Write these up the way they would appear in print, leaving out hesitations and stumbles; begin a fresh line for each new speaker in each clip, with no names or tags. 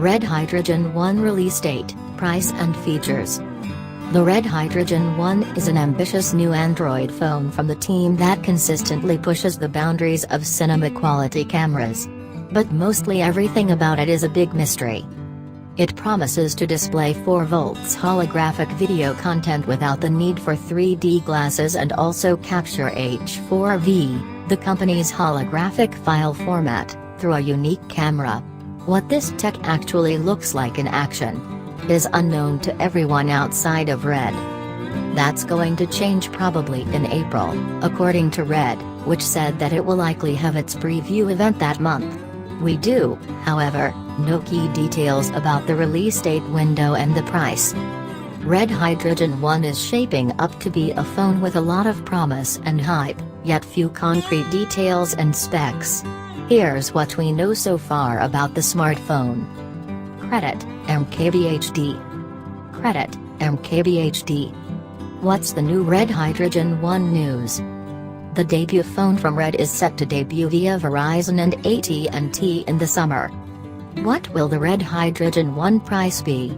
Red Hydrogen 1 release date, price and features. The Red Hydrogen 1 is an ambitious new Android phone from the team that consistently pushes the boundaries of cinema quality cameras. But mostly everything about it is a big mystery. It promises to display 4 volts holographic video content without the need for 3D glasses and also capture H4V, the company's holographic file format, through a unique camera. What this tech actually looks like in action is unknown to everyone outside of Red. That's going to change probably in April, according to Red, which said that it will likely have its preview event that month. We do, however, no key details about the release date window and the price. Red Hydrogen 1 is shaping up to be a phone with a lot of promise and hype, yet few concrete details and specs. Here's what we know so far about the smartphone. Credit, MKBHD. Credit, MKBHD. What's the new Red Hydrogen 1 news? The debut phone from Red is set to debut via Verizon and AT&T in the summer. What will the Red Hydrogen 1 price be?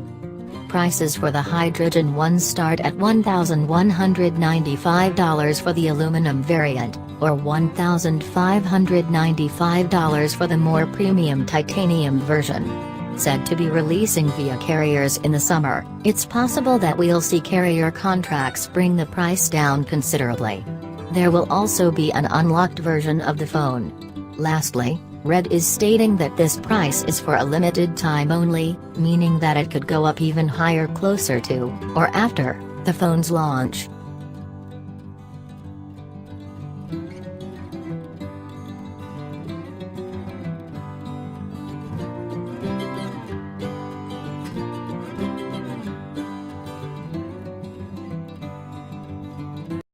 Prices for the Hydrogen 1 start at $1,195 for the aluminum variant, or $1,595 for the more premium titanium version. Said to be releasing via carriers in the summer, it's possible that we'll see carrier contracts bring the price down considerably. There will also be an unlocked version of the phone. Lastly, Red is stating that this price is for a limited time only, meaning that it could go up even higher closer to, or after, the phone's launch.